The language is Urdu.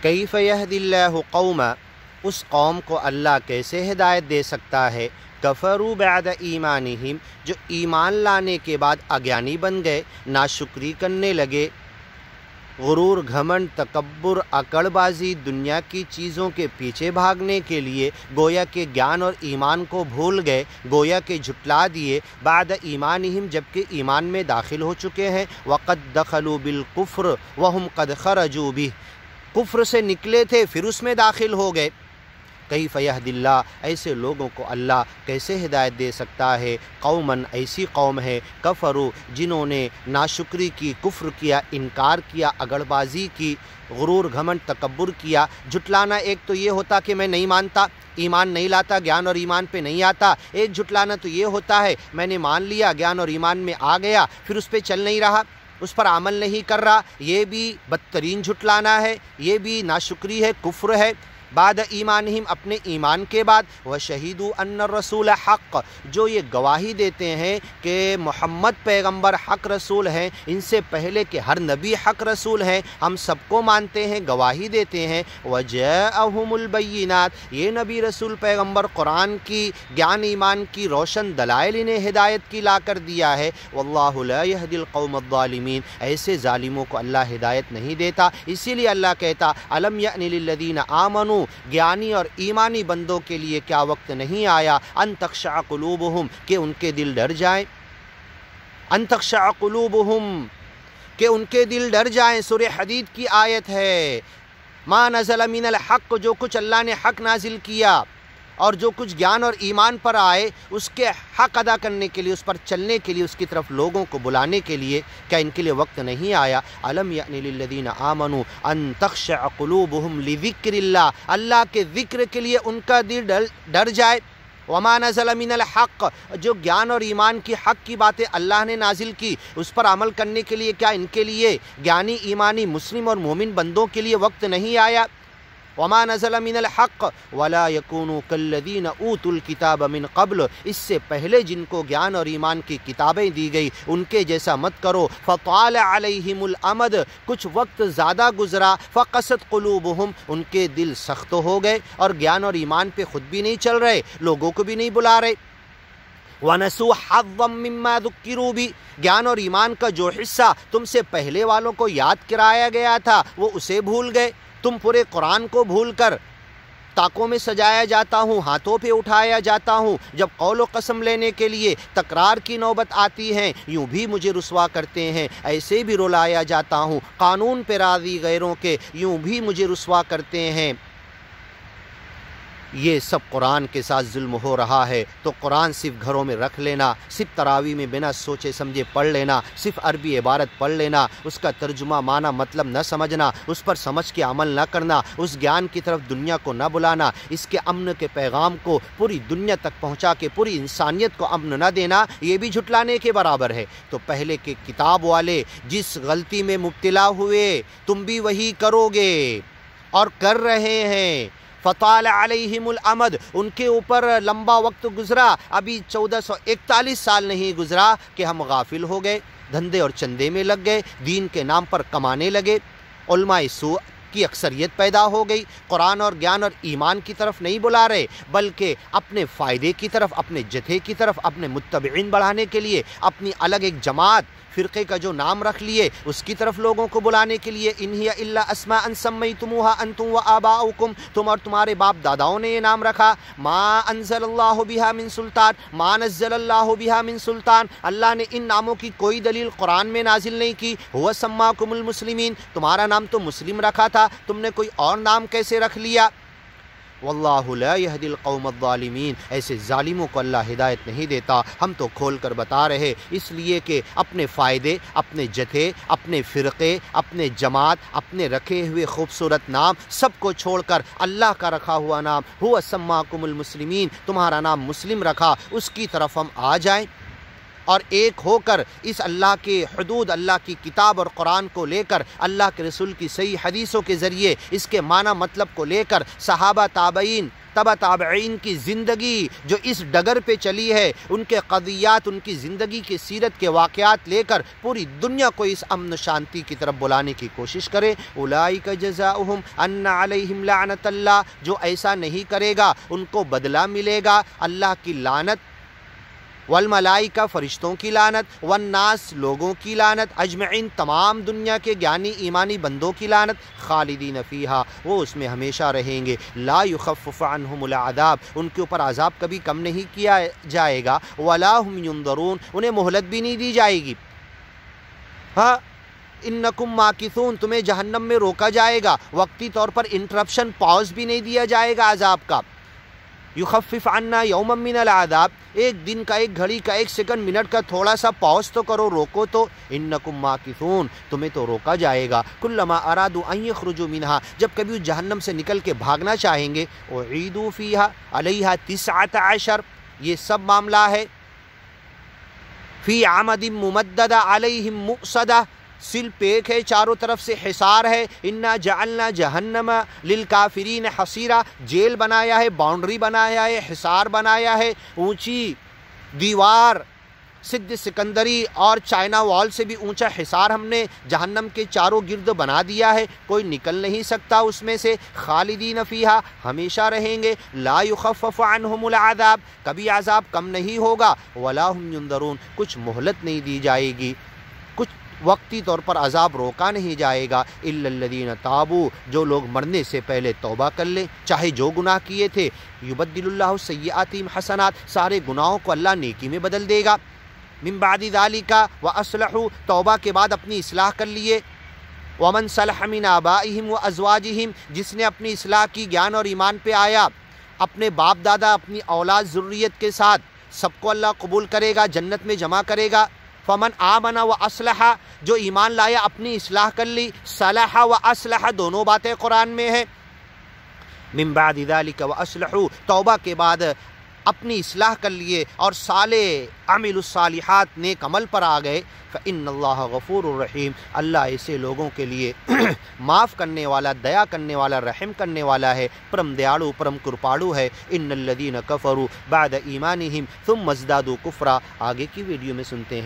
کیف یہدی اللہ قوما، اس قوم کو اللہ کیسے ہدایت دے سکتا ہے، کفروا بعد ایمانہم، جو ایمان لانے کے بعد اگیانی بن گئے، ناشکری کرنے لگے، غرور، گھمنڈ، تکبر، اکڑ بازی، دنیا کی چیزوں کے پیچھے بھاگنے کے لیے گویا کہ گیان اور ایمان کو بھول گئے، گویا کہ جھٹلا دیے، بعد ایمانہم، جبکہ ایمان میں داخل ہو چکے ہیں، وقد دخلوا بالکفر وہم قد خرجوا بہ، کفر سے نکلے تھے پھر اس میں داخل ہو گئے۔ کیف یہدی اللہ، ایسے لوگوں کو اللہ کیسے ہدایت دے سکتا ہے، قوماً، ایسی قوم ہے، کفروا، جنہوں نے ناشکری کی، کفر کیا، انکار کیا، اگڑ بازی کی، غرور، گھمنڈ، تکبر کیا۔ جھٹلانا ایک تو یہ ہوتا کہ میں نہیں مانتا، ایمان نہیں لاتا، گیان اور ایمان پہ نہیں آتا۔ ایک جھٹلانا تو یہ ہوتا ہے میں نے مان لیا، گیان اور ایمان میں آ گیا، پھر اس پہ چل نہیں رہا، اس پر عمل نہیں کر رہا، یہ بھی بدترین جھٹلانا ہے، یہ بھی ناشکری ہے، کفر ہے۔ بعد ایمانہم، اپنے ایمان کے بعد، وشہدوا ان الرسول حق، جو یہ گواہی دیتے ہیں کہ محمد پیغمبر حق رسول ہیں، ان سے پہلے کہ ہر نبی حق رسول ہیں، ہم سب کو مانتے ہیں، گواہی دیتے ہیں۔ وجاءہم البینات، یہ نبی رسول پیغمبر قرآن کی، گیان ایمان کی روشن دلائل انہیں ہدایت کی لا کر دیا ہے۔ واللہ لا یہدی القوم الظالمین، ایسے ظالموں کو اللہ ہدایت نہیں دیتا۔ اسی لیے اللہ کہتا الم یأن للذین آمنوا، گیانی اور ایمانی بندوں کے لیے کیا وقت نہیں آیا، ان تخشع قلوبہم، کہ ان کے دل ڈر جائیں، ان تخشع قلوبہم، کہ ان کے دل ڈر جائیں۔ سورہ حدید کی آیت ہے، ما نزل من الحق، جو کچھ اللہ نے حق نازل کیا اور جو کچھ گیان اور ایمان پر آئے، اس کے حق ادا کرنے کے لیے، اس پر چلنے کے لیے، اس کی طرف لوگوں کو بلانے کے لیے کیا ان کے لیے وقت نہیں آیا؟ الم یأن للذین آمنوا ان تخشع قلوبہم لذکر اللہ، اللہ کے ذکر کے لیے ان کا دل ڈر جائے۔ وما نزل من الحق، جو گیان اور ایمان کی حق کی باتیں اللہ نے نازل کی، اس پر عمل کرنے کے لیے کیا ان کے لیے، گیانی ایمانی مسلم اور مومن بندوں کے لیے وقت نہیں آیا؟ وما نزل من الحق ولا يكونوا كالذين اوتوا الكتاب من قبل، اس سے پہلے جن کو گیان اور ایمان کی کتابیں دی گئی ان کے جیسا مت کرو۔ فطال عليهم الامد، کچھ وقت زیادہ گزرا، فقست قلوبهم، ان کے دل سخت ہو گئے اور گیان اور ایمان پہ خود بھی نہیں چل رہے، لوگوں کو بھی نہیں بلا رہے۔ وَنَسُوا حَظًّا مِّمَّا ذُكِّرُوا بِهِ، گیان اور ایمان کا جو حصہ تم سے پہلے والوں کو یاد کرایا گیا تھا وہ اسے بھول گئے۔ تم پورے قرآن کو بھول کر طاقوں میں سجایا جاتا ہوں، ہاتھوں پہ اٹھایا جاتا ہوں، جب قول و قسم لینے کے لیے تکرار کی نوبت آتی ہے یوں بھی مجھے رسوا کرتے ہیں، ایسے بھی رلایا جاتا ہوں، قانون پہ راضی غیروں کے یوں بھی مجھے رسوا کرتے ہیں۔ یہ سب قرآن کے ساتھ ظلم ہو رہا ہے، تو قرآن صرف گھروں میں رکھ لینا، صرف تراویح میں بنا سوچے سمجھے پڑھ لینا، صرف عربی عبارت پڑھ لینا، اس کا ترجمہ معنی مطلب نہ سمجھنا، اس پر سمجھ کے عمل نہ کرنا، اس گیان کی طرف دنیا کو نہ بلانا، اس کے امن کے پیغام کو پوری دنیا تک پہنچا کے پوری انسانیت کو امن نہ دینا، یہ بھی جھٹلانے کے برابر ہے۔ تو پہلے کے کتاب والے جس غلطی میں مبتلا ہوئے تم بھی وہی کرو گے اور کر رہے ہیں۔ فطال علیہم الامد، ان کے اوپر لمبا وقت گزرا، ابھی 1441 سال نہیں گزرا کہ ہم غافل ہو گئے، دھندے اور چندے میں لگ گئے، دین کے نام پر کمانے لگے، علماء سوء کی اکثریت پیدا ہو گئی، قرآن اور گیان اور ایمان کی طرف نہیں بلا رہے بلکہ اپنے فائدے کی طرف، اپنے جتھے کی طرف، اپنے متبعین بڑھانے کے لیے، اپنی الگ ایک جماعت فرقے کا جو نام رکھ لیے اس کی طرف لوگوں کو بلانے کے لیے۔ ان ہی الا اسماء سمیتموها انتم وآباؤکم، تم اور تمہارے باپ داداؤں نے یہ نام رکھا، ما انزل اللہ بہا من سلطان، ما نزل اللہ بہا من سلطان، اللہ نے ان ناموں کی کوئی دلیل قرآن میں نازل نہیں کی۔ هو سماکم المسلمین، تمہارا نام تو مسلم رکھا تھا، تم نے کوئی اور نام کیسے رکھ لیا؟ واللہ لا یہدی القوم الظالمین، ایسے ظالموں کو اللہ ہدایت نہیں دیتا۔ ہم تو کھول کر بتا رہے، اس لیے کہ اپنے فائدے، اپنے جتھے، اپنے فرقے، اپنے جماعت، اپنے رکھے ہوئے خوبصورت نام سب کو چھوڑ کر اللہ کا رکھا ہوا نام هو سماکم المسلمین، تمہارا نام مسلم رکھا، اس کی طرف ہم آ جائیں۔ اور ایک ہو کر اس اللہ کے حدود، اللہ کی کتاب اور قرآن کو لے کر، اللہ کے رسول کی صحیح حدیثوں کے ذریعے اس کے معنی مطلب کو لے کر، صحابہ تابعین تبع تابعین کی زندگی جو اس ڈگر پہ چلی ہے، ان کے قضیات، ان کی زندگی کی سیرت کے واقعات لے کر پوری دنیا کو اس امن و شانتی کی طرف بلانے کی کوشش کرے۔ اولئک جزاؤہم ان علیہم لعنت اللہ، جو ایسا نہیں کرے گا ان کو بدلہ ملے گا اللہ کی لعنت، والملائکہ فرشتوں کی لعنت، والناس لوگوں کی لعنت، اجمعین تمام دنیا کے گیانی ایمانی بندوں کی لعنت، خالدین فیہا وہ اس میں ہمیشہ رہیں گے، لا یخفف عنہم العذاب ان کے اوپر عذاب کبھی کم نہیں کیا جائے گا، ولا ہم ینظرون انہیں مہلت بھی نہیں دی جائے گی۔ ہاں انکم ماکثون تمہیں جہنم میں روکا جائے گا، وقتی طور پر انٹرپشن پاؤز بھی نہیں دیا جائے گا عذاب کا۔ یخفف عنا یوما من العذاب ایک دن کا، ایک گھڑی کا، ایک سیکنڈ منٹ کا تھوڑا سا پاؤز تو کرو، روکو تو۔ انکم ماکثون تمہیں تو روکا جائے گا۔ کلما ارادوا ان یخرجوا منہا جب کبھی اس جہنم سے نکل کے بھاگنا چاہیں گے، اعیدوا فیہا علیہا 19 یہ سب معاملہ ہے۔ فی عمد ممددہ علیہم مؤصدہ سل پیک ہے، چاروں طرف سے حصار ہے۔ انا جعلنا جہنم للکافرین حصیرا جیل بنایا ہے، باؤنڈری بنایا ہے، حصار بنایا ہے، اونچی دیوار سدھ سکندری اور چائنا وال سے بھی اونچا حصار ہم نے جہنم کے چاروں گرد بنا دیا ہے، کوئی نکل نہیں سکتا اس میں سے۔ خالدین فیہا ہمیشہ رہیں گے، لا یخفف عنہم العذاب کبھی عذاب کم نہیں ہوگا، ولا ہم ینظرون کچھ مہلت نہیں دی جائے گی، کچھ وقتی طور پر عذاب روکا نہیں جائے گا۔ الا الذین تابوا جو لوگ مرنے سے پہلے توبہ کر لیں، چاہے جو گناہ کیے تھے، یبدل اللہ سیئاتہم حسنات سارے گناہوں کو اللہ نیکی میں بدل دے گا۔ من بعد ذالک واصلحوا توبہ کے بعد اپنی اصلاح کر لیے۔ ومن صلح من آبائہم وازواجہم جس نے اپنی اصلاح کی، گیان اور ایمان پہ آیا، اپنے باپ دادا، اپنی اولاد ذریت کے ساتھ، سب کو اللہ قبول کرے گا، جنت میں جمع کرے گا۔ فمن آمن و اصلح جو ایمان لایا، اپنی اصلاح کر لی، صلح و اصلح دونوں باتیں قرآن میں ہیں۔ من بعد ذالک واصلحوا توبہ کے بعد اپنی اصلاح کر لیے اور صالح عمل الصالحات نیک عمل پر آ گئے، فإن اللہ غفور الرحیم اللہ ایسے لوگوں کے لیے معاف کرنے والا، دیا کرنے والا، رحم کرنے والا ہے، پرم دیاڑو، پرم کرپاڑو ہے۔ ان الذین کفروا بعد ایمانہم ثم ازدادوا کفرا آگے کی ویڈیو میں سنتے ہیں۔